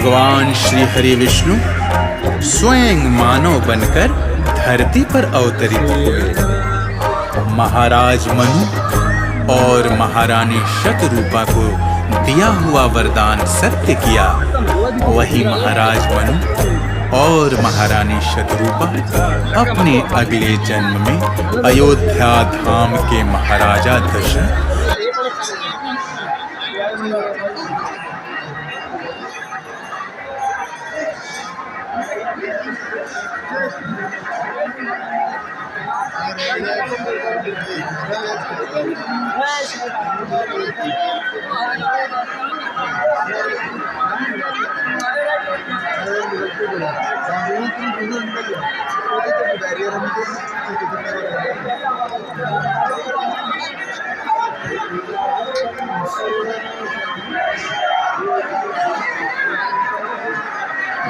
भगवान श्री हरि विष्णु स्वयं मानव बनकर धरती पर अवतरित हुए। महाराज मनु और महारानी शतरूपा को दिया हुआ वरदान सत्य किया। वही महाराज मनु और महारानी शतरूपा अपने अगले जन्म में अयोध्या धाम के महाराजा दशरथ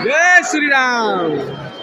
जय श्री राम।